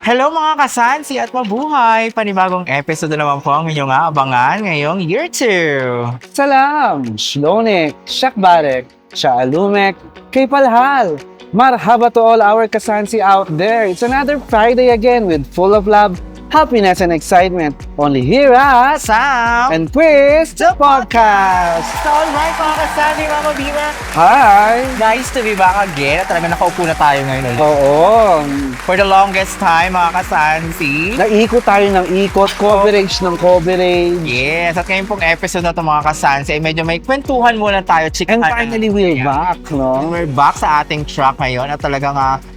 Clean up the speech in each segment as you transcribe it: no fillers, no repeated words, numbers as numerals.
Hello mga kasansi at mabuhay! Panibagong episode na naman po ang inyong aabangan ngayong year 2. Salam, Shlonek, Shakbarek, Shaalumek, kay Palhal. Marhaba to all our kasansi out there. It's another Friday again with full of love, happiness, and excitement. Only here at Sam! and Quiz the Podcast. So, alright mga kasansi, Mama Bima! Hi! Nice to be back again at talaga nakaupo na tayo ngayon ulit. Oo, For the longest time mga kasansi. naikot tayo ng ikot, coverage ng coverage. Yes, at ngayon pong episode na ito mga kasansi ay medyo may kwentuhan muna tayo. And finally, we're back, no? We're back sa ating track ngayon at talagang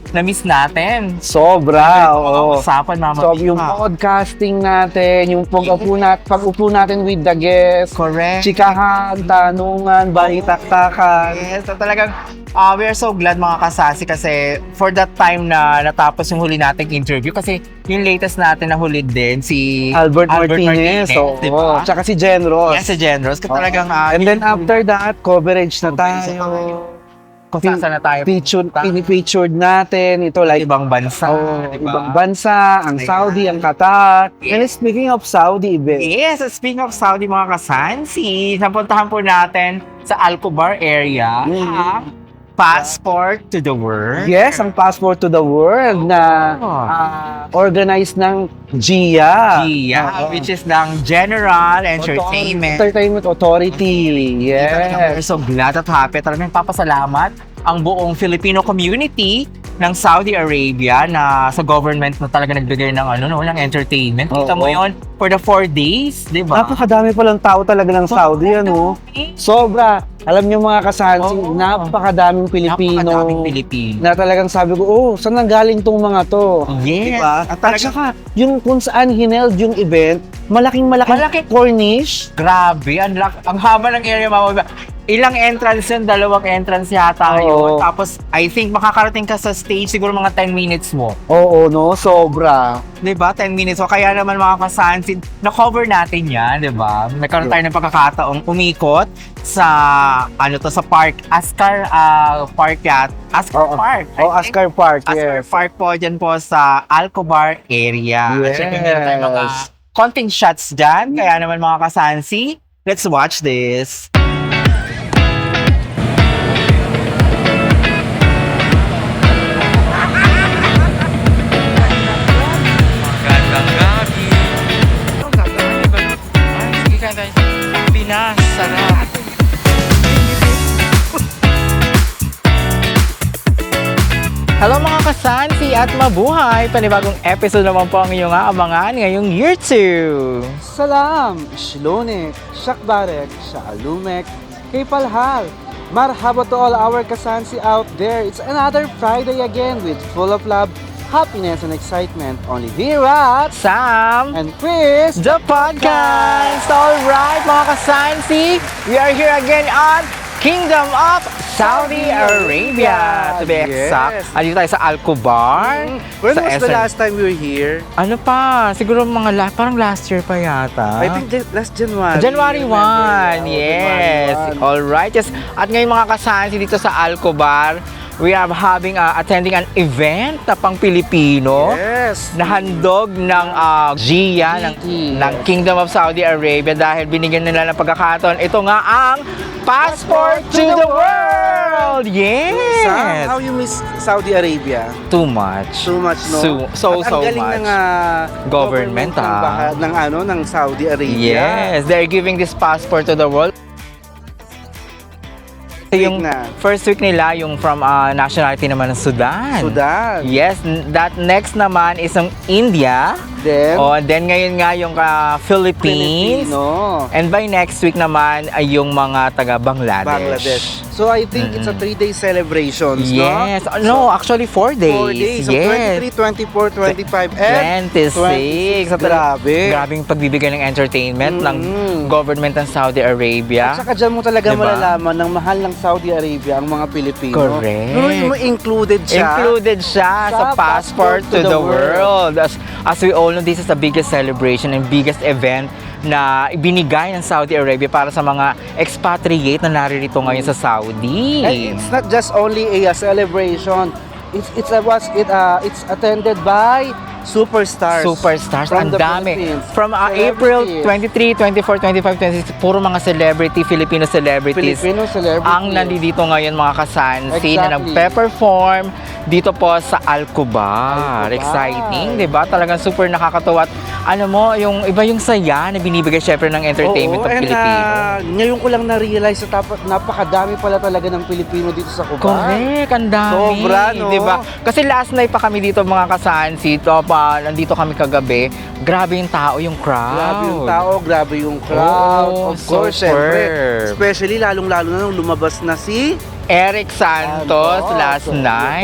na-miss natin. Sobra, oo. Usapan, Mama So, Bima. yung podcasting natin, yung pag-upo natin with the guests, Correct. chikahan, tanungan, balitaktakan. Yes, so talagang we are so glad mga kasasi kasi for that time na natapos yung huli nating interview kasi yung latest natin na huli din si Albert Martinez, oo. diba? Tsaka si Jen Ross. Yes, si Generous. Kasi talagang And then after that, coverage na tayo. kung saan na tayo Pinipictured natin, ito like ibang bansa, diba? ibang bansa, ang Saudi, ang Qatar. And speaking of Saudi event, Yes, speaking of Saudi mga kasansi, napuntahan po natin sa Al-Kubar area ang Passport to the World. yes, ang Passport to the World na organized ng GIA. GIA, Oo. which is ng General Entertainment. Entertainment Authority. We're Yes. so glad at happy. Talagang papasalamat ang buong Filipino community ng Saudi Arabia na sa government na talaga nagbigay ng ng entertainment. Kita mo Oo. yon for the 4 days, di ba? Napakadami palang tao talaga ng Saudi, ano? Sobra. Alam niyo mga kasansi, Oo. napakadaming Pilipino. Napakadaming Pilipino. Na talagang sabi ko, oh, saan nanggaling tong mga to? Yes. Diba? At At talagang saka, yung kung saan hineld yung event, malaking Malaki. corniche. grabe, ang haba ng area, Mama. Ilang entrance yun, 2 entrance yata yun. Oo. Tapos, I think makakarating ka sa stage siguro mga 10 minutes mo. Oo, no? Sobra. Diba? 10 minutes. So, kaya naman mga kasansin, na-cover natin yan, diba? Nagkaroon tayo ng pagkakataong umikot sa, sa park. Askar Park yan. Askar Oo. Park. Oh, Askar Park, Askar yes. Park po dyan po sa Al-Kubar area. At syempre, meron tayong mga Yes. konting shots dyan. Kaya naman mga kasansi, let's watch this. Pinas, sarap. Hello mga kasansi at mabuhay! Panibagong episode naman po ang inyong aabangan ngayong year 2. Salam, Shlonek, Shakbarek, Shaalumek, kay Palhal. Marhaba to all our kasansi out there. It's another Friday again with full of love, happiness, and excitement. Only here at Sam! and Quiz The Podcast! Alright mga kasansi, we are here again on Kingdom of Saudi Arabia. To be exact, Yes. andito tayo sa Al-Kubar. When sa was the SM. last time we were here? Ano pa? Siguro parang last year pa yata. I think last January. January 1, Remember? yes. January 1. Alright, yes. At ngayon mga kasansi dito sa Al-Kubar, we are attending an event na pang Pilipino. Yes. Nahandog ng GIA ng Kingdom of Saudi Arabia dahil binigyan nila ng pagkakataon. Ito nga ang Passport to the World! Yes! Sam, how you miss Saudi Arabia? Too much. Too much, no? So At ang galing much. ng Government, ng Saudi Arabia. Yes, they're giving this passport to the world. Yung na. first week nila, yung from nationality naman ng Sudan. Sudan. Yes, that next naman is ang India. Then, Then ngayon nga yung Philippines. Filipino. And by next week naman ay yung mga taga Bangladesh. Bangladesh. So I think it's a 3-day celebrations, Yes. no? No, actually 4 days. 4 days. So Yes. 23, 24, 25, and 26. So, Grabe. Grabing pagbibigay ng entertainment ng Mm. government ng Saudi Arabia. At saka dyan mo talaga Diba? malalaman ng mahal ng Saudi Arabia ang mga Pilipino. Correct. Pero mo included siya. Included siya sa Passport to the World. As we all know, this is the biggest celebration and biggest event na ibinigay ng Saudi Arabia para sa mga expatriate na naririto ngayon sa Saudi. And it's not just only a celebration. It's attended by superstars. Superstars, from ang the dami. Philippines. From April Celebrities. 23, 24, 25, 26, puro mga celebrity, Filipino celebrities. Filipino celebrities. Ang nandito ngayon mga kasansi na Exactly. nagpe-perform dito po sa Alcobar. Alcobar. Exciting, di ba? Talagang super nakakatuwa. At ano mo, yung iba yung saya na binibigay syempre ng entertainment ng and, Pilipino. ngayon ko lang na-realize na napakadami pala talaga ng Pilipino dito sa Cuba. Correct, ang dami. Sobra, no? Di ba? Kasi last night pa kami dito mga kasansi, nandito kami kagabi, grabe yung tao, yung crowd. Grabe yung tao, grabe yung crowd. Oo, of course, superb. syempre. Especially, lalong-lalo na nung lumabas na si Eric Santos last So, night.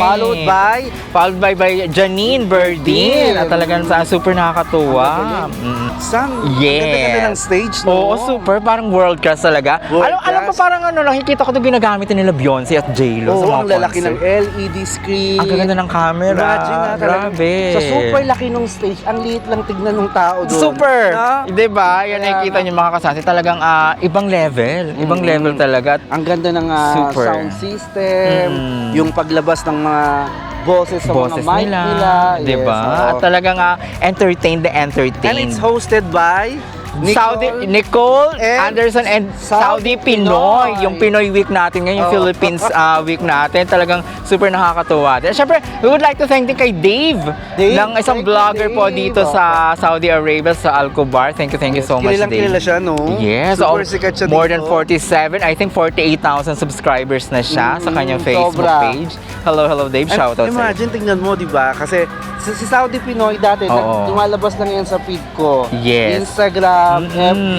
Followed by Janine Berdin. At talagang super nakakatuwa. Sang. Yes. Ang ganda-ganda ng stage, no? Oo, super. Parang world class talaga. World Alam ko class. parang nakikita ko ito ginagamit nila Beyonce at J-Lo sa Oo, mga ang lalaki ng concert. LED screen. Ang gaganda ng camera. Imagine na talaga. Grabe. Sa super laki nung stage, ang liit lang tignan ng tao doon. Super! Na? Diba? Yan Kaya nakikita niyo mga kasasi. Talagang ibang level. Ibang level talaga. At Ang ganda ng Super. sound system, Mm. yung paglabas ng mga boses sa boses mga mic nila. diba? Yes, oo. At talagang entertain the And entertain. it's hosted by Nicole and Anderson and Saudi Saudi Pinoy. Pinoy. Yung Pinoy week natin ngayon, yung Oo. Philippines week natin. Talagang super nakakatuwa. At syempre, we would like to thank din kay Dave, Dave, ng isang thank you, vlogger po Dave. dito sa Saudi Arabia, sa Alcobar. Thank you so much, Kilalang Dave. kilala siya, no? Yes, Super sikat siya more dito. than 47, I think 48,000 subscribers na siya sa kanyang Facebook sobra. page. Hello, Dave. And Shoutout sa'yo. imagine, tingnan mo, di ba? Kasi si Saudi Pinoy dati, Oo. lumalabas lang yan sa feed ko. Yes. Instagram, FB.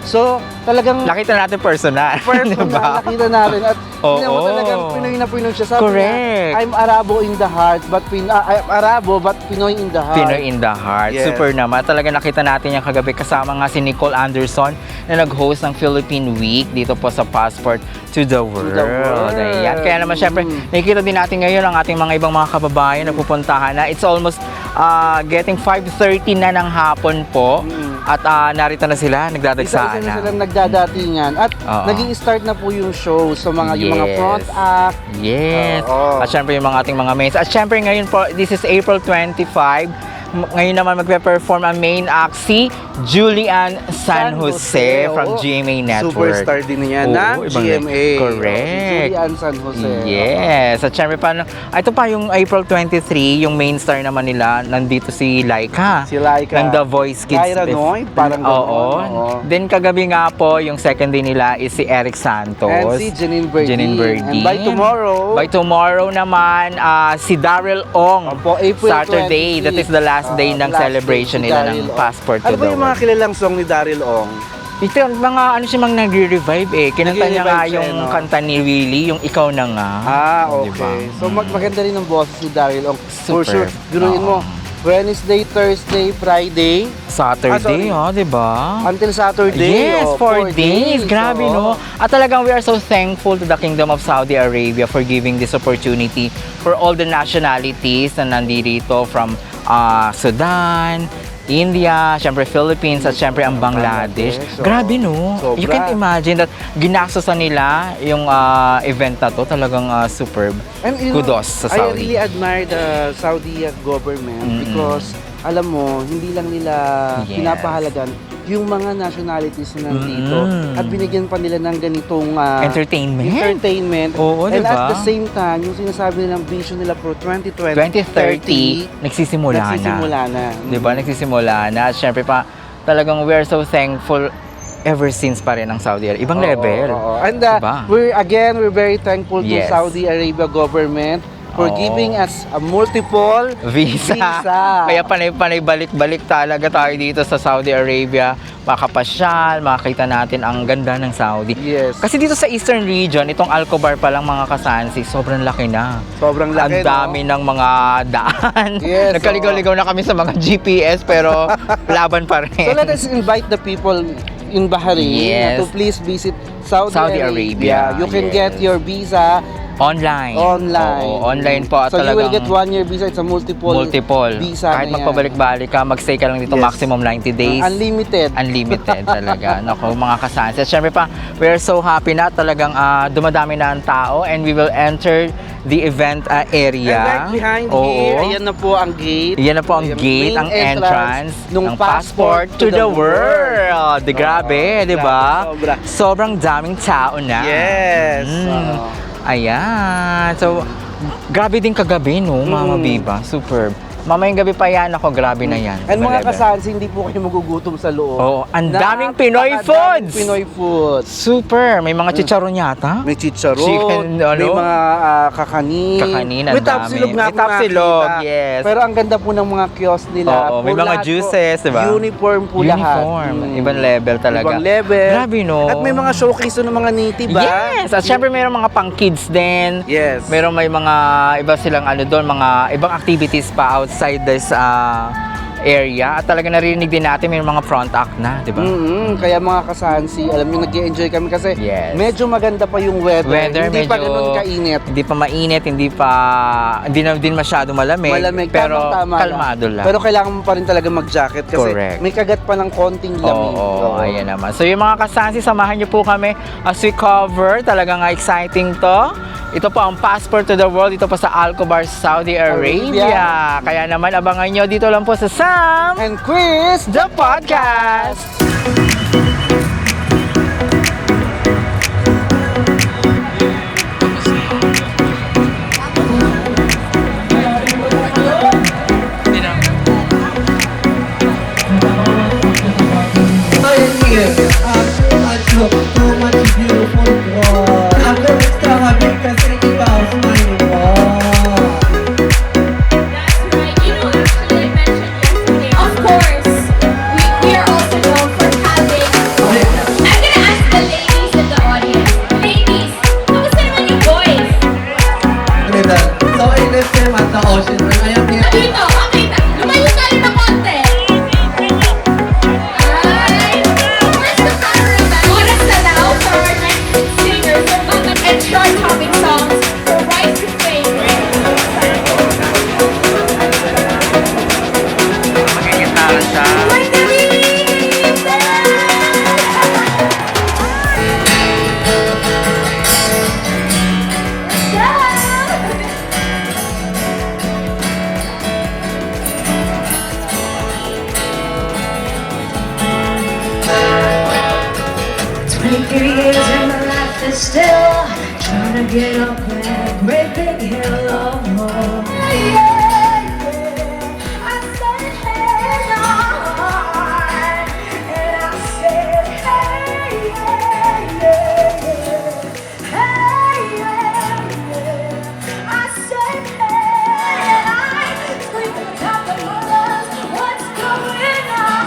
So, talagang Nakita natin personal. diba? nakita natin. At tingnan mo Oo. talagang Pinoy na Pinoy siya. Sabi Correct. niya, I'm Arabo in the heart, but I'm Arabo, but Pinoy in the heart. Pinoy in the heart. Yes. Super naman. Talaga nakita natin yung kagabi kasama nga si Nicole Anderson na nag-host ng Philippine Week dito po sa Passport to the World. World. Ayan. Kaya naman syempre, nakikita din natin ngayon ang ating mga ibang mga kababayan na pupuntahan na. It's almost getting 5:30 na ng hapon po. At narito na sila, nagdadagsaan Isa-isa na. na silang nagdadatingan. At Oo. nag-i-start na po yung show sa yung mga Yes. front act. Yes. Oo. At syempre yung mga ating mga mains. At syempre ngayon po, this is April 25. Ngayon naman magpe-perform ang main act si Julian San Jose from Oo. GMA Network. Superstar din niya Oo, ng ibang- GMA. Correct. Si Julian San Jose. Yes. At syempre ito pa yung April 23, yung main star naman nila, nandito si Laika. Si Laika. Ng The Voice Kids. Kyra Noy, parang Oo. gano'n, oo. Then kagabi nga po, yung second day nila is si Eric Santos. And si Janine Berdin. Janine Berdin. And by tomorrow, naman, si Daryl Ong. Opo, April Saturday. 26. That is the last day ng last celebration day si nila Daryl ng Ong. Passport to Ano ba the yung mga World. kilalang song ni Daryl Ong? Ito, mga ano siya mang nagre-revive eh. Kinanta niya nga Nagre-revive siya, yung no? kanta ni Willie, yung Ikaw na nga. Okay. Diba? So maganda rin ang boses ni Daryl Ong. For Super. sure. Guruin mo, Wednesday, Thursday, Friday, Saturday, sorry. diba? until Saturday. Yes, 4 days. Grabe, Oo. no? At talagang we are so thankful to the Kingdom of Saudi Arabia for giving this opportunity for all the nationalities na nandito from Sudan, India, syempre Philippines, at syempre ang Bangladesh. Bangladesh, oo. Grabe, no? Sobra. You can imagine that ginastosan nila yung event na to. Talagang superb. And Kudos sa I Saudi. really admire the Saudi government because alam mo, hindi lang nila Yes. pinapahalagan yung mga nationalities na nandito at binigyan pa nila ng ganitong entertainment. Oo, And diba? at the same time, yung sinasabi nilang vision nila for 2030, nagsisimula na. Diba? Nagsisimula na. At syempre pa, talagang we are so thankful ever since pa rin ang Saudi Arabia. Ibang level. Oo. And Diba? we're very thankful to Yes. Saudi Arabia government for Oo. giving us a multiple Visa. Kaya panay-panay balik-balik talaga tayo dito sa Saudi Arabia. Makapasyal, makakita natin ang ganda ng Saudi. Yes. Kasi dito sa Eastern region, itong Alcobar pa lang mga kasansi, sobrang laki na. Sobrang Ang laki, dami ng mga daan. Yes, Nagkaligaw-ligaw na kami sa mga GPS pero laban pa rin. So let us invite the people in Bahrain Yes. to please visit Saudi Saudi Arabia, You can yes. get your visa Online. Online. Oo, online po. At So you will talagang get 1 year visa. It's a multiple visa Kahit na yan. magpabalik-balik ka, magstay ka lang dito Yes. maximum 90 days. Unlimited. Unlimited talaga. Naku, mga kasansi. At syempre pa, we're so happy na talagang dumadami na ang tao and we will enter the event area. And right behind Oo. here, ayan na po ang gate. Yan na po ang Yung gate, main ang entrance ng Passport to the World. Di grabe, di ba? Sobra. Sobrang daming tao na. Yes. Ayan. So, grabe din kagabi, no, Mama Biba? Superb. Mamayang gabi pa yan ako, grabe na yan. And mga Level. kasansi, hindi po kayo magugutom sa loob. Oo, ang daming Napakadaming Pinoy foods! Pinoy foods. Super. May mga chicharon yata. May chicharon, Chicken, may ano? mga kakanin. Kakanin, ang May dami. tapsilog nga May ako tapsilog, nakita. yes. Pero ang ganda po ng mga kiosk nila. Oo, may Puro mga lahat po, juices, di ba? Uniform po lahat. Uniform. Ibang level talaga. Ibang level. Grabe, no? At may mga showcase ng mga native, ba? Yes! At syempre mayroong mga pang kids din. Yes. May mga iba silang ano doon, mga ibang activities pa outside this area. At talaga naririnig din natin may mga front act na, di ba? Kaya mga kasansi, alam nyo, nag-enjoy kami kasi Yes. medyo maganda pa yung weather. Hindi pa medyo ganun kainit. Hindi pa mainit, hindi na din masyado malamig. Malamig, pero tamang-tama kalmado lang. Pero kailangan mo pa rin talaga mag-jacket kasi Correct. may kagat pa ng konting lamig. Oo, ayan naman. So yung mga kasansi, samahan niyo po kami as we cover. Talagang exciting to. Ito po ang Passport to the World. Ito po sa Alcobar, Saudi Arabia. Kaya naman abangan nyo dito lang po sa Sam And Chris, the Podcast. Of course, we are also known for having. I'm gonna ask the ladies in the audience. Ladies, kamusta naman yung boys? So I left them at the ocean when I am here. Dito, okay. Lumayo tayo ng konti. Ay, where's the cameraman? Oras na daw for our next singers and chart-topping songs for Rise to Fame. Magigitara siya. Years and my life is still trying to get up that great big hill of hope. I said, hey, Lord, and I said, hey, yeah, yeah. Hey, yeah, yeah. I said, hey, and I screamed at the top of my lungs, what's going on?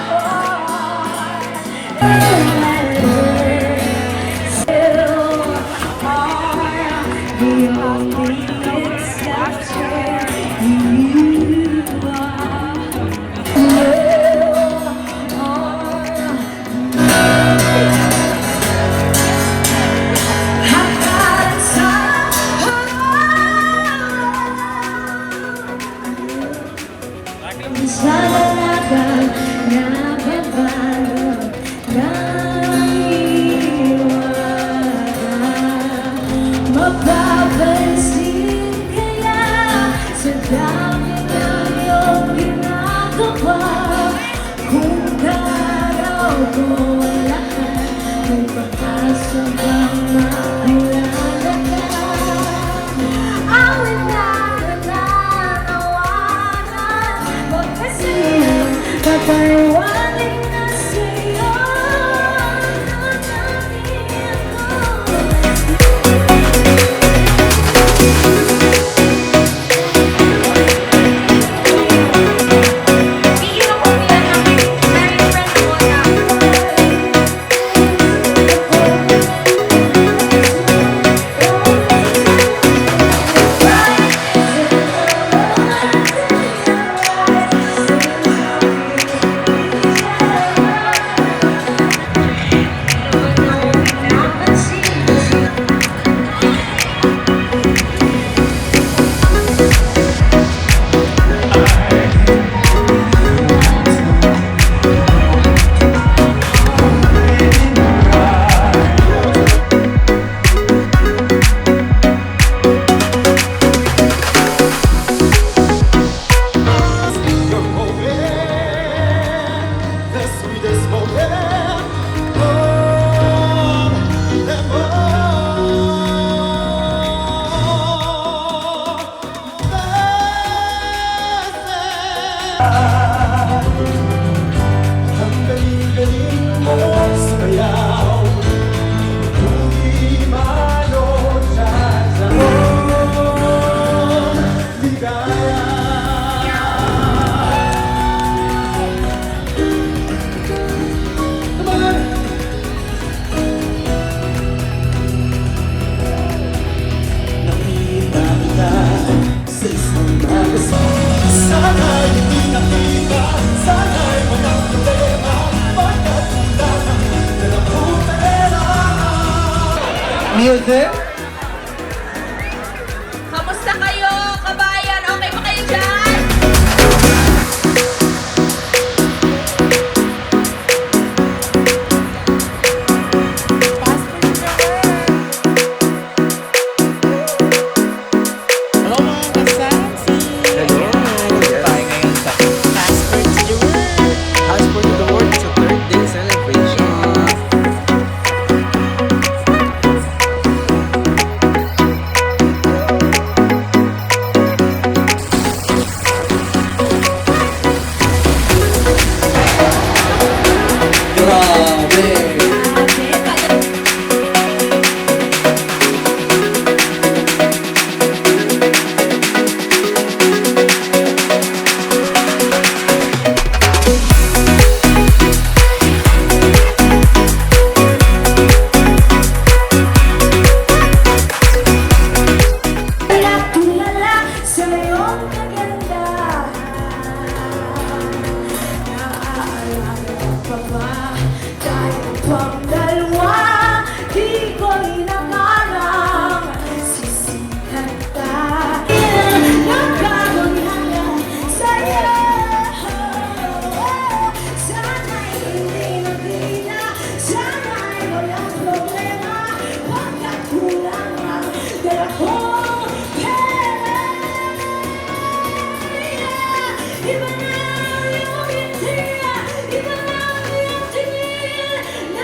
Mapapansin kaya sa dami ng iyong ginagawa. Kung daraw ko ang lahat, may pag-asa bang makilala ka? Awit na nananawanan, wag kasi papaliwanag na sa'yo ang nangin ko. Music? Kamusta kayo, kabayan? Okay ba kayo dyan? Tayo ngayon sa Passport to the World, it's a third day celebration. Grabe! Kilala sa iyong kagandahan. Naaalala pa ba tayo pang dalawa? Di ko inakarang sisihan ka. Nagkagandang sa'yo. Sana'y hindi magdina, sana'y walang problema. Pagkat kulang ang dala kong pera. Iba na yung ngiti, iba na yung tingin.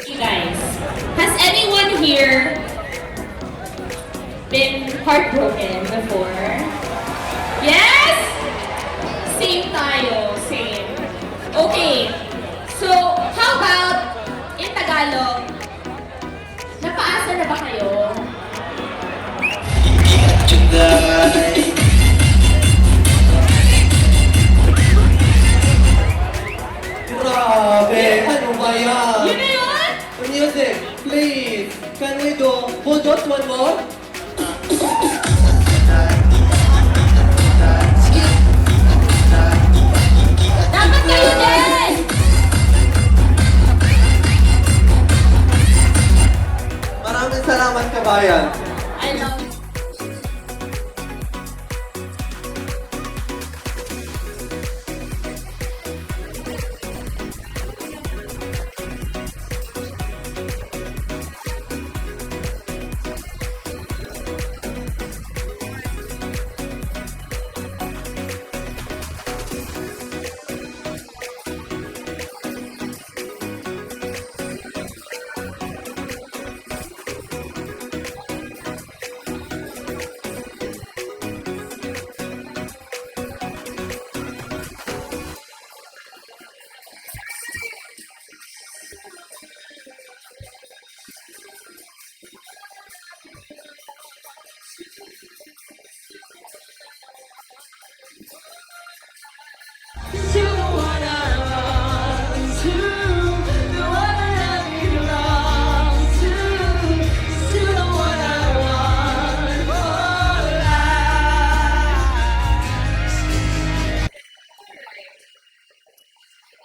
You guys, has anyone here been heartbroken before? Yes? Same tayo, same. Okay, so how about in Tagalog? Napaasa na ba kayo? Grabe! Ano ba yan? Yun na yun? Music, please! Can we do Bulldogs one more? Dapat kayo din! Maraming salamat, kabayan! I love you.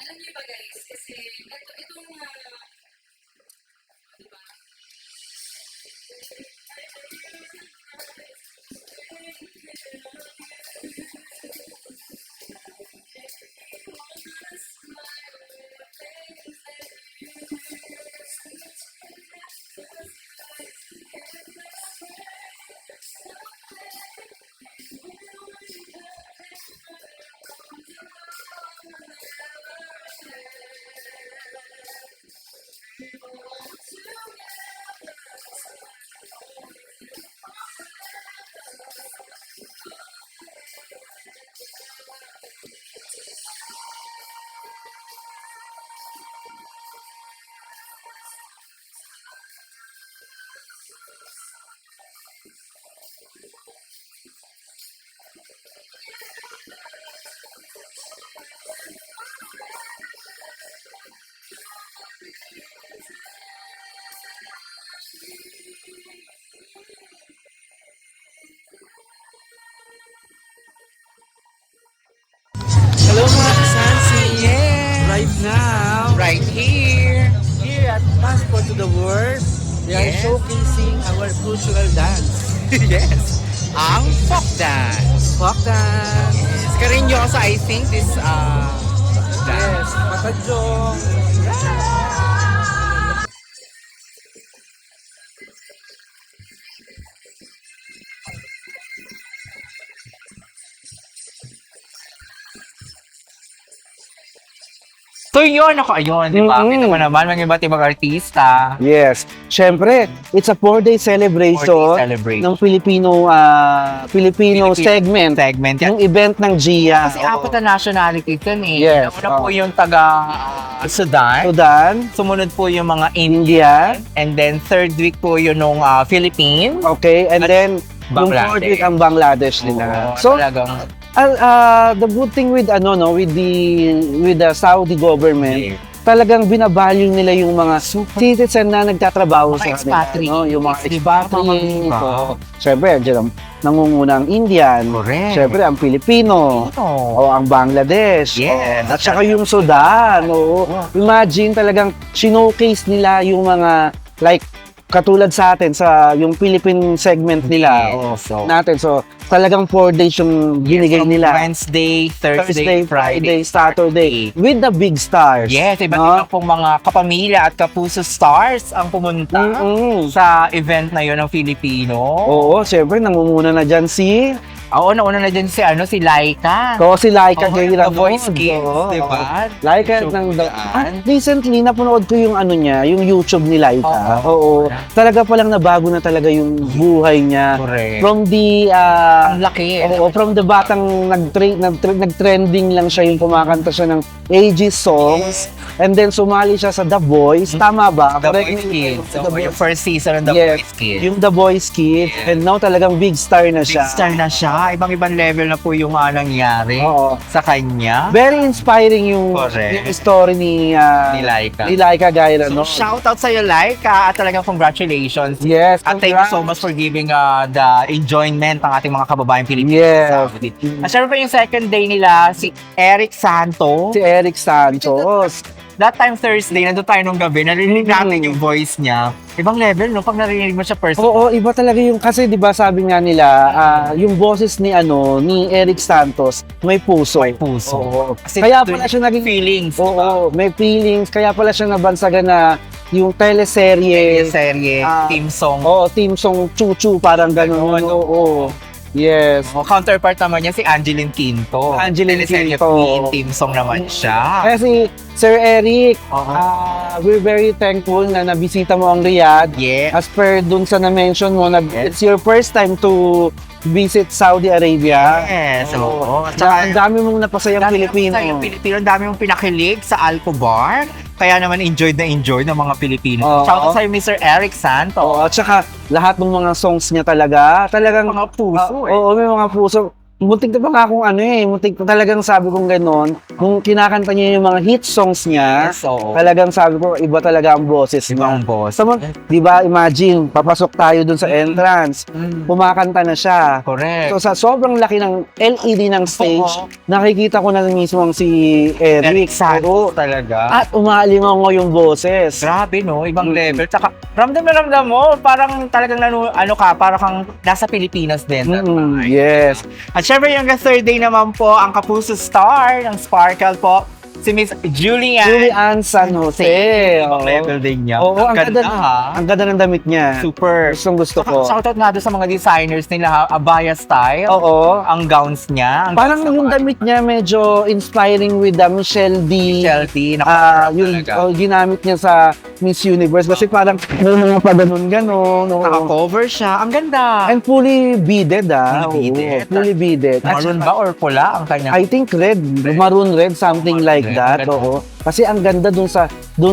Alam niyo ba guys, kasi itong diba? Hello mga kasansi! Yes! Right now, Right here! here at Passport to the World, we are Yes. showcasing our cultural dance. Yes! Ang folk dance! Folk dance! Yes. Karinyosa, I think this Yes, dance. Patadjong. So yun ako, ayun, di ba? Mm-mm. Kita mo naman, mga iba't ibang artista. Yes. Siyempre, it's a 4-day celebration 4-day celebration. ng Filipino segment Segment yan. ng event ng GIA. Kasi apat na nationality ito eh. Yes, Una po yung taga Sudan. Sudan, Sumunod po yung mga India, And then third week po yun nung Philippines. okay, and At then yung Bangladesh. fourth week ang Bangladesh nila. Oo, So, talagang the good thing with with the Saudi government, talagang binavalue nila yung mga citizen na nagtatrabaho Mga sa kanila, no? Yung mga Diba? expatriate. Diba? Oo. Siyempre, dyan ang nangunguna ang Indian. Correct. Siyempre, ang Pilipino. Oo. O ang Bangladesh. Yes. At saka yung Sudan. Oo. Imagine talagang showcase nila yung mga like katulad sa atin sa yung Philippine segment nila. Oo. So, Natin. So, talagang 4 days yung binigay from nila. Wednesday, Thursday, Friday, Saturday. With the big stars. Yes, iba't No? ibang pong mga kapamilya at kapuso stars ang pumunta Mm-mm. sa event na yun ng Filipino. Oo, siyempre nangunguna na dyan si Oo, nauna na dyan si Laika. si Laika Oo, Gaira. The Voice Kids, Oo, diba? oo. Laika So, ng yan. recently napanood ko yung ano niya, yung YouTube ni Laika. Oo. Talaga palang nabago na talaga yung buhay niya. Correct. From the Ang laki. from the batang nag-trending lang siya yung kumakanta siya ng ages songs and then sumali siya sa The Voice. Tama ba? The Correct Voice me Kids. if I'm wrong. So, yung first season ng The Yes, Voice Kids. yung The Voice Kids. Yes. And now talagang big star na Big siya. star na siya. Ibang-ibang level na po yung nangyari Oo. sa kanya. Very inspiring yung Correct. story ni Ni Laika. Gaira, So, no? shout out sa iyo, Laika. At talagang congratulations. Yes, At thank you so congrats. much for giving the enjoyment ng ating mga kababayang Pilipino Yes. sa Saudi. At syempre yung second day nila, si Eric Santo. Si Eric Santos. That time Thursday, nandun tayo nung gabi, narinig natin yung voice niya. Ibang level, no? Pag narinig mo siya personal. Oo, iba talaga yung kasi 'di ba sabi nga nila, yung boses ni Eric Santos may puso. May puso. Oo. Kasi Kaya doon pala siya naging feelings. Oo, may feelings. Kaya pala siya nabansagan na yung teleserye. Serye, Ah, team song. Oo, team song Chuchu, parang gano'n. Oo. Yes. Counterpart naman niya si Angeline Quinto. Angeline Teleserye Quinto. Queen, team song naman siya. Kasi Sir Eric, Oo. we're very thankful na nabisita mo ang Riyadh. Yeah. As per dun sa na-mention mo, Yes. it's your first time to visit Saudi Arabia. Yes. Oo. At Tsaka ang saka, dami mong napasayang Pilipino. Sa Pilipino, ang dami mong pinakilig sa Alcobar. Kaya naman enjoyed ng mga Pilipino. Oo. Shout out sa'yo, Mr. Eric Santo. Oo, at saka lahat ng mga songs niya talagang Mga puso Oo, may mga puso. muntik na pa nga akong muntik na talagang sabi kong gano'n. Nung kinakanta niya yung mga hit songs niya, Yes, oo. talagang sabi ko, iba talaga ang boses niya. Ibang boss. Di ba, imagine, papasok tayo dun sa entrance, kumakanta na siya. Correct. So sa sobrang laki ng LED ng stage, Oo. nakikita ko na mismo si Eric. Oo. Talaga. At umaalimango yung boses. Grabe, no? Ibang level. Tsaka, ramdam mo, parang talagang parang kang nasa Pilipinas din. Yes. At syempre, yung third day naman po, ang Kapuso Star ng Sparkle po, si Miss Julian San Jose. Ibang level din niya. Oo, ang ganda, ha? ang ganda ng damit niya. Super. Gusto ko. Shoutout nga doon sa mga designers nila, ha? Abaya style. Oo. Ang gowns niya. Ang Parang gowns yung na- damit niya medyo inspiring with Michelle D. Chelsea. Yung ginamit niya sa Miss Universe kasi parang mga pa ganun-ganon. Naka-cover siya. Ang ganda. And fully beaded, Fully beaded. Fully beaded. At Maroon ba or pula ang kanya? I think red, maroon red, something like that. Ganda. Oo. Kasi ang ganda dun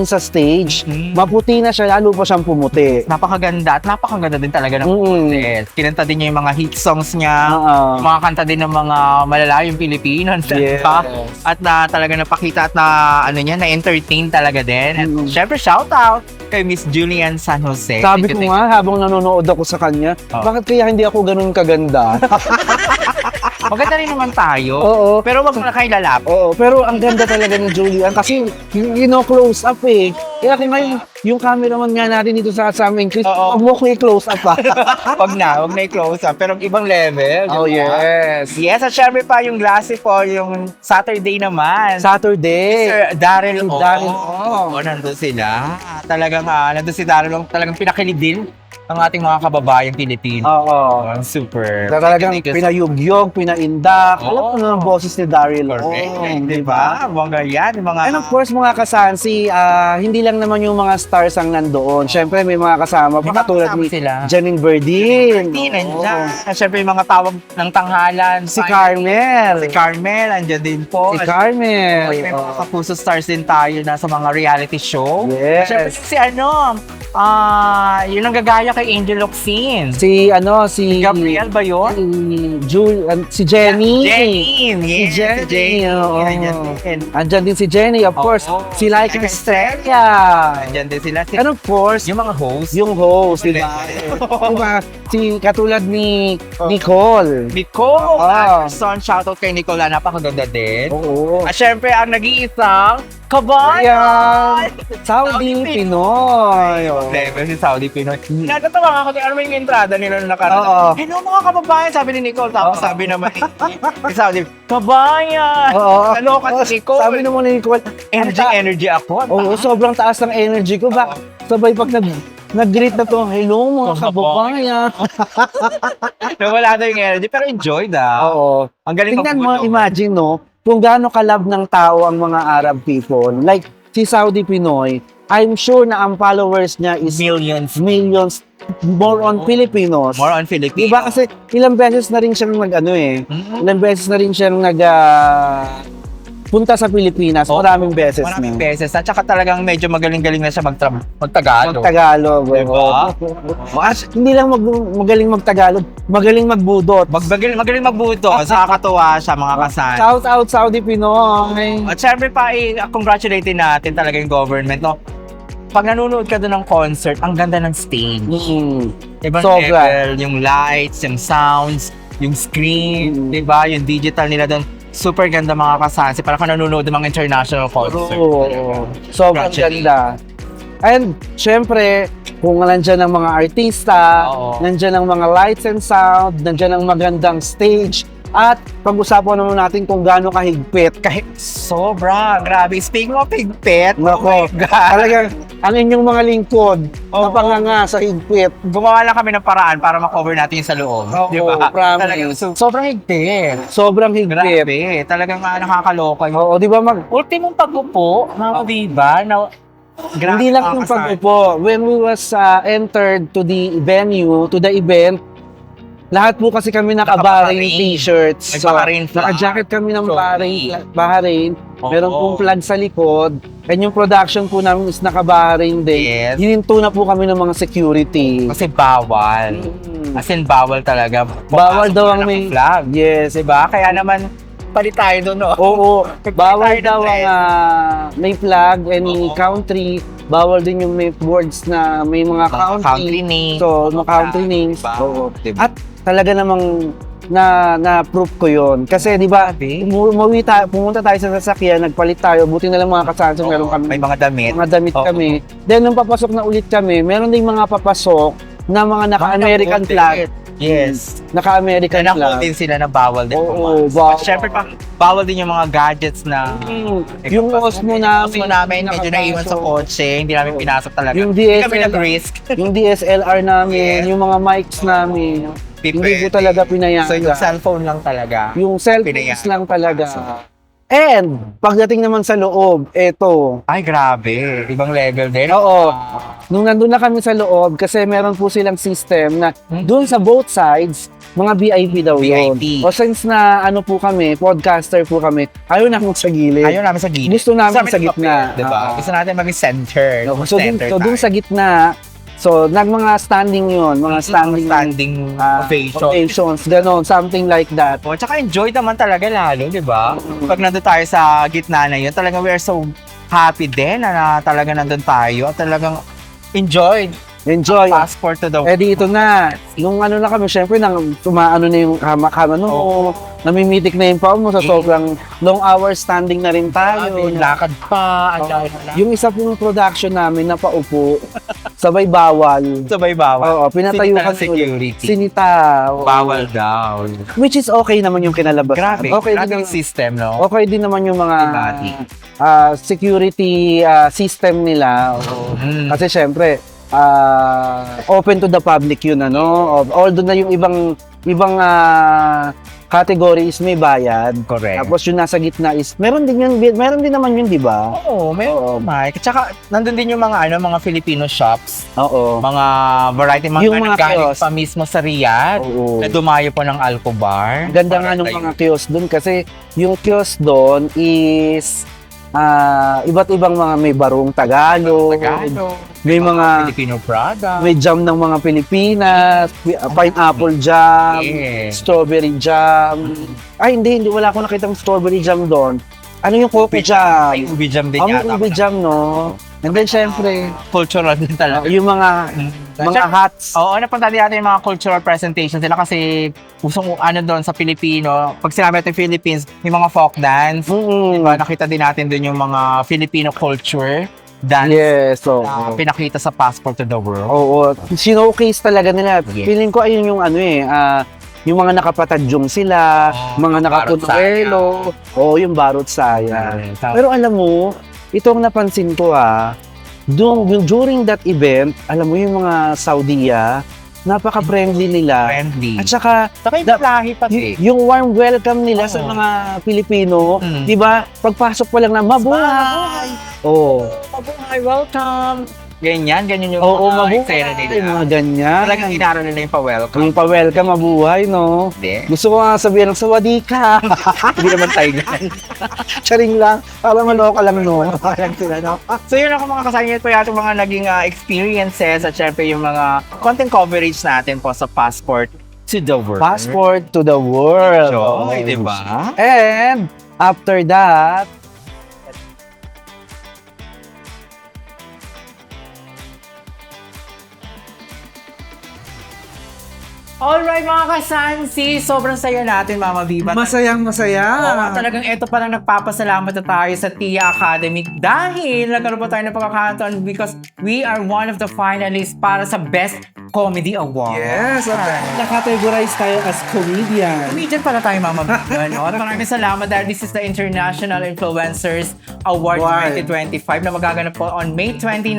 sa stage. Mhm. Maputi na siya, lalo pa siyang pumuti. Napakaganda at napakaganda din talaga ng yes. Kinanta din niya yung mga hit songs niya. Oo. Mga kanta din ng mga malalayong Pilipino. Yes. Diba? At na talaga napakita at na-entertain talaga din. At Mhm. syempre, shout out kay Miss Julian San Jose. Sabi ko nga, habang nanonood ako sa kanya, Oh. bakit kaya hindi ako ganun kaganda? Maganda rin naman tayo. Oo. Pero wag mo na kayo lalap. Oo, pero ang ganda talaga ni Julian kasi close up eh. Kaya kung ngayon, yung cameraman nga natin dito sa amin, Chris, Oo. huwag mo ko i-close up pa. Wag na i-close up. Pero ibang level. Oh, diba? yes. Yes, at syempre pa yung last po, yung Saturday naman. Saturday. Sir Daryl O. Daryl O. Oo, nandun sila. Talagang, nandun si Daryl O. Talagang pinakilidin ng ating mga kababayang Pilipino. Oo. Super. Talagang pinayugyog, pinaindak. Oo. Alam mo na ang boses ni Daryl. Correct. Diba? Mga yan. Yung mga... And of course, mga kasansi, hindi lang naman yung mga stars ang nandoon. Siyempre, may mga kasama pa May mga katulad kasama ni sila. Janine Berdin. Hindi, nandiyan. At syempre, yung mga tawag ng tanghalan. Si Carmel. Si Carmel, andyan din po. Si At Carmel. may mga Kapuso stars din tayo na sa mga reality show. Yes. Siyempre, si yun ang gagaya kay Angel Locsin. Si Gabriel ba yun? Si Jenny. Jenny. Yes, Si Jenny, oo. Andyan din. Andyan din si Jenny, of course. Oo. Si Laika Laika Estrella. Andyan din sila. And of course, Yung mga host. yung host, di ba? Diba? Katulad ni Nicole. Nicole. Oo. Son, shoutout kay Nicole. Napakaganda din. Oo. At syempre, ang nag-iisang kabayan. Ayan. Saudi Pinoy. Oo. Level si Saudi Pinoy. Natatawa nga ako kung ano yung entrada nila nung nakaraan. Oo. Hello mga kababayan, sabi ni Nicole. Tapos sabi naman ni Saudi, kabayan! Oo. Naloka si Nicole. Sabi naman ni Nicole, energy ako. oo, sobrang taas ng energy ko. Sabay pag nag-greet na to, hello mga kababayan. Nawala na yung energy, pero enjoy daw. Oo. Ang galing Tingnan mo, magbulong. imagine, no, kung gaano kalab ng tao ang mga Arab people. Like, si Saudi Pinoy, I'm sure na ang followers niya is millions, more on Filipinos. More on Filipino. Diba? Kasi ilang beses na rin siyang ilang beses na rin siyang punta sa Pilipinas. Oo. Maraming beses Maraming na. beses. At saka talagang medyo magaling-galing na siya magtagalog. Tagalog. Diba? Hindi lang magaling magtagalog, magaling magbudot. Magaling magbuto. Nakakatuwa siya mga kasan. Shout out Saudi Pinoy. At syempre pa, congratulate natin talaga yung government, no? Pag nanonood ka doon ng concert, ang ganda ng stage. Ibang Sobra. level, yung lights, yung sounds, yung screen, di ba? Yung digital nila doon. Super ganda mga kasansi. Para ka nanonood ng mga international concert. Oo. Sobrang Gradually. ganda. And, syempre, kung nandyan ang mga artista, Oo. nandyan ang mga lights and sound, nandyan ang magandang stage, at pag-usapan naman natin kung gaano kahigpit. Kahit sobra, grabe. Speaking of higpit, Nako, oh my God. talagang ang inyong mga lingkod, Oo. napanganga sa higpit. Gumawa lang kami ng paraan para ma-cover natin yung sa loob. Oo, di ba? promise. Talagang sobrang higpit. Sobrang higpit. Grabe. Talagang nakakaloka yung Oo, di ba ultimong pag-upo, mga diba? Na, grabe, hindi lang yung nakakasal. pag-upo. When we was entered to the venue, to the event, lahat po kasi kami naka-Bahrain Naka-Bahrain. t-shirts. May Bahrain flag. Naka-jacket kami ng So, Bahrain. Oo. Meron pong flag sa likod. And yung production po namin is naka-Bahrain din. Yes. Hininto na po kami ng mga security. Kasi bawal. As in, bawal talaga. Bawal Pumasok daw na ang may... flag. Yes. Diba? Kaya naman, palit tayo doon, no? Oo, bawal tayo ng daw ang dress. may flag, any country. Bawal din yung may words na may mga Country names. So, mga country names. Diba? Oo. Diba? At talaga namang na-proof ko yon. Kasi di ba, pumunta tayo sa sasakyan, nagpalit tayo, buti na lang mga kasanso, meron kami May mga damit. mga damit Oo. kami. Then, nung papasok na ulit kami, meron ding mga papasok na mga naka-American flag. Yes. Naka-American Kaya flag. din sila na bawal din. Oo, pumasok. bawal. At syempre, bawal din yung mga gadgets na... Yung Osmo Osmo namin, nakapasok. medyo naiwan sa kotse, hindi namin pinasok talaga. Yung Hindi kami DSLR. nag-risk. Yung DSLR namin, Yes. yung mga mics namin, hindi ko Pwede. talaga pinayagan. So, yung cellphone lang talaga. Yung cellphones Pinayagan. lang talaga. And, pagdating naman sa loob, eto. Ay, grabe. Ibang level din. Oo. Nung nandun na kami sa loob, kasi meron po silang system na doon sa both sides, mga VIP daw yun. VIP. O since na ano po kami, podcaster po kami, ayaw na kung sa gilid. Ayaw namin sa gilid. Gusto namin Gusto sa gitna. Diba? Gusto natin maging center. So, dun sa gitna, so mga standing yun, mga standing ovations, gano'n, something like that. O, tsaka enjoy naman talaga lalo, di ba? Pag nandun tayo sa gitna na yun, talagang we are so happy din na talaga nandun tayo at talagang enjoy. Enjoy. Passport to the Eh dito na, nung ano na kami, syempre nang tumaano na yung kama-kama no, namimitik na yung pao mo sa sobrang long hours standing na rin tayo. lakad pa, ang layo na lang. Yung isa pong production namin na paupo, sabay bawal. Sabay bawal. Oo, pinatayukan Sinita ng security. Sinita. Oo. Bawal daw. Which is okay naman yung kinalabas. Grabe. Okay Grabe din yung naman, system, no? okay din naman yung mga Body. security system nila. Oo. Kasi syempre, open to the public yun, ano? Although na yung ibang categories may bayad. Correct. Tapos yung nasa gitna is, meron din naman yun, di ba? Oo, may Mike. Tsaka, nandun din yung mga Filipino shops, Oo. mga variety, Yung mga galing kiosk. pa mismo sa Riyadh, Oo. na dumayo po ng Alcobar. Ganda nga nung mga kiosk doon kasi yung kiosk doon is iba't ibang mga may barong Tagalog, may mga Filipino product. may jam ng mga Pilipinas, pineapple jam, Yes. strawberry jam. Ay, hindi, wala akong nakitang strawberry jam doon. Ano yung coffee jam? Ay, ubi jam din May yata. ube jam, no? And then, syempre, Cultural din talaga. yung mga hats. Oo, napunta din natin yung mga cultural presentations nila kasi gustong doon sa Pilipino. Pag sinabi natin Philippines, may mga folk dance. Diba? Nakita din natin doon yung mga Filipino culture dance Yes, so. na pinakita sa Passport to the World. Oo, sinocase talaga nila. Yes. Feeling ko ayun yung yung mga nakapatadyong sila, mga nakapunuelo, yung barot saya. Yes. Pero alam mo, itong napansin ko during that event, alam mo yung mga Saudiya, napaka-friendly nila. Friendly. At saka, Saka yung lahi pati. yung warm welcome nila sa Oo. mga Pilipino, Mm. di ba? Pagpasok pa lang na, mabuhay! Oo. Mabuhay, welcome! Ganyan yung Oo, mga mabuhay. eksena Yung nila. mga ganyan. Talagang inaro nila yung pa-welcome. Yung pa-welcome, mabuhay, no? Hindi. Gusto ko nga sabihin ng sawadi ka. Hindi naman tayo ganyan. Charing lang. Para maloka lang, no? Parang sila, no? So yun ako mga kasangit po yung mga naging experiences at syempre yung mga content coverage natin po sa Passport to the World. Passport to the world. Joy, di ba? And, after that, Alright mga kasansi, sobrang saya natin Mama Viva. masayang masaya. Oo, talagang ito parang nagpapasalamat na tayo sa TIA Academy dahil nagkaroon po tayo ng pagkakataon because we are one of the finalists para sa Best Comedy Award. Yes, nakategorize tayo as comedian. Comedian pala tayo, Mama Viva, no? At maraming salamat dahil this is the International Influencers Award Wow. 2025 na magaganap po on May 29,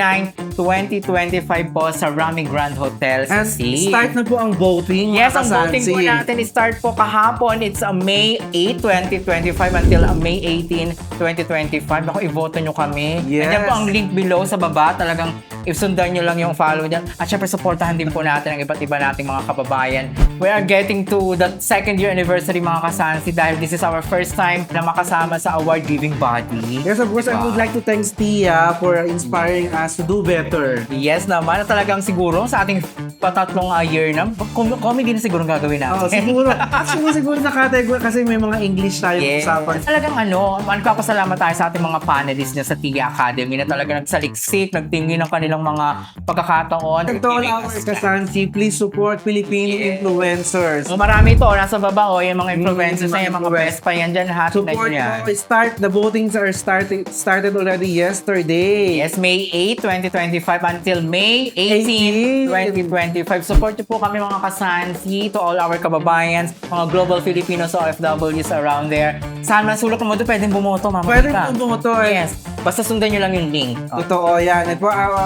2025 po sa Rami Grand Hotel sa And Sea. start na po ang voting. Yes, mga ang voting po kasansi. natin start po kahapon. It's May 8, 2025 until May 18, 2025. Naku, i-vote nyo kami. Yes. Nandiyan po ang link below sa baba. Talagang Isundan nyo lang yung follow dyan. At syempre, supportahan din po natin ang iba't iba nating mga kababayan. We are getting to the second year anniversary mga kasansi dahil this is our first time na makasama sa award-giving body. Yes, of course, I would like to thank Tia for inspiring us to do better. Yes naman, at talagang siguro sa ating patatlong year na, comedy na siguro ang gagawin natin. Oh, siguro. Actually, siguro nakategor kasi may mga English tayo Yes. usapan. Talagang magpapasalamat tayo sa ating mga panelists niya sa TIA Academy na talagang nagsaliksik, nagtingin ng kanilang mga pagkakataon. To all our kasansi, please support Filipino influencers. Marami ito, nasa baba yung mga influencers na yung mga best pa yan dyan, lahat na Support yan. mo. The votings are started already yesterday. Yes, May 8, 2025 until May 18, 2025. Support niyo po kami mga kasansi, to all our kababayans, mga global Filipinos OFWs around there. Saan man sulok mo doon, pwedeng bumoto, mama. Pwede po bumoto. Yes. Basta sundan nyo lang yung link. Totoo yan. At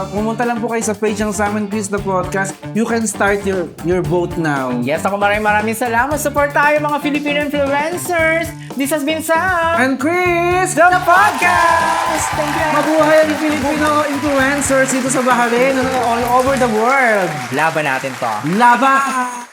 pumunta lang po kayo sa page ng Sam and Chris the Podcast. You can start your vote now. Yes, ako maraming salamat. Support tayo mga Filipino influencers. This has been Sam. And Chris, the Podcast! Mabuhay ang Filipino influencers dito sa Bahrain and all over the world. Laban natin to. Laban!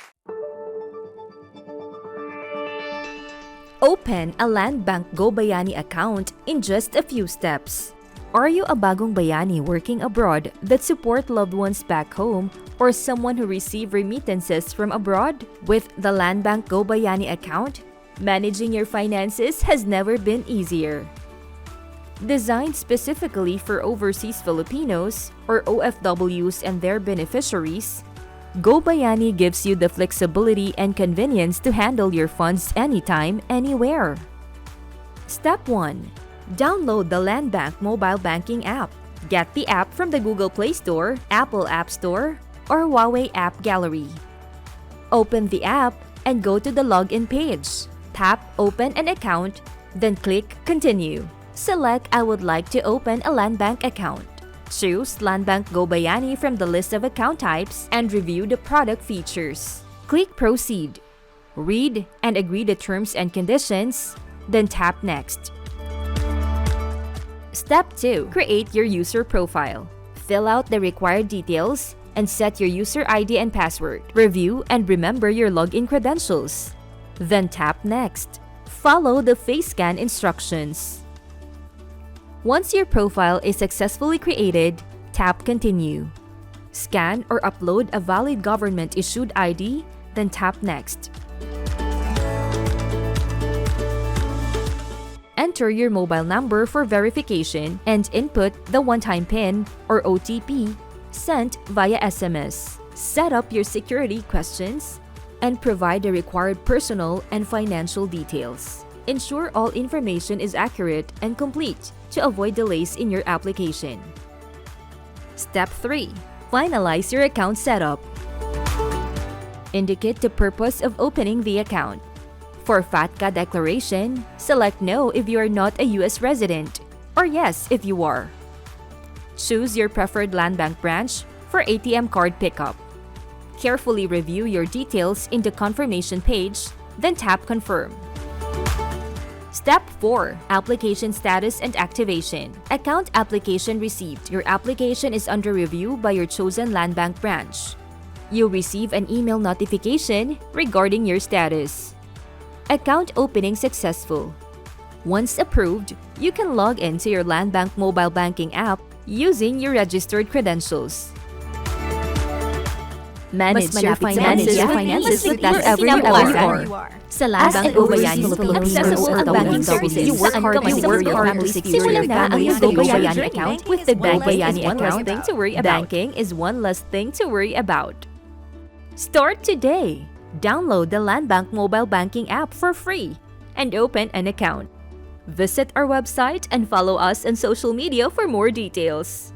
Open a Land Bank Go Bayani account in just a few steps. Are you a bagong bayani working abroad that support loved ones back home or someone who receive remittances from abroad? With the Land Bank Go Bayani account, managing your finances has never been easier. Designed specifically for overseas Filipinos or OFWs and their beneficiaries, Go Bayani gives you the flexibility and convenience to handle your funds anytime, anywhere. Step 1. Download the Land Bank mobile banking app. Get the app from the Google Play Store, Apple App Store, or Huawei App Gallery. Open the app and go to the login page. Tap Open an account, then click Continue. Select I would like to open a Land Bank account. Choose Land Bank Go Bayani from the list of account types and review the product features. Click Proceed. Read and agree the terms and conditions, then tap Next. Step 2. Create your user profile. Fill out the required details and set your user ID and password. Review and remember your login credentials. Then tap Next. Follow the face scan instructions. Once your profile is successfully created, tap Continue. Scan or upload a valid government-issued ID, then tap Next. Enter your mobile number for verification and input the one-time PIN or OTP sent via SMS. Set up your security questions and provide the required personal and financial details. Ensure all information is accurate and complete to avoid delays in your application. Step 3. Finalize your account setup. Indicate the purpose of opening the account. For FATCA declaration, select No if you are not a U.S. resident, or Yes if you are. Choose your preferred Land Bank branch for ATM card pickup. Carefully review your details in the confirmation page, then tap Confirm. Step 4. Application status and activation. Account application received. Your application is under review by your chosen Land Bank branch. You'll receive an email notification regarding your status. Account opening successful. Once approved, you can log into your Land Bank mobile banking app using your registered credentials. Manage your finances with less ever you are. Sa Land Bank Go Bayani Philippines or banking services, you work hard to secure your family security. Simulan na ang Go Bayani account with the Go Bayani account. Banking is one less thing to worry about. Start today. Download the Land Bank mobile banking app for free and open an account. Visit our website and follow us on social media for more details.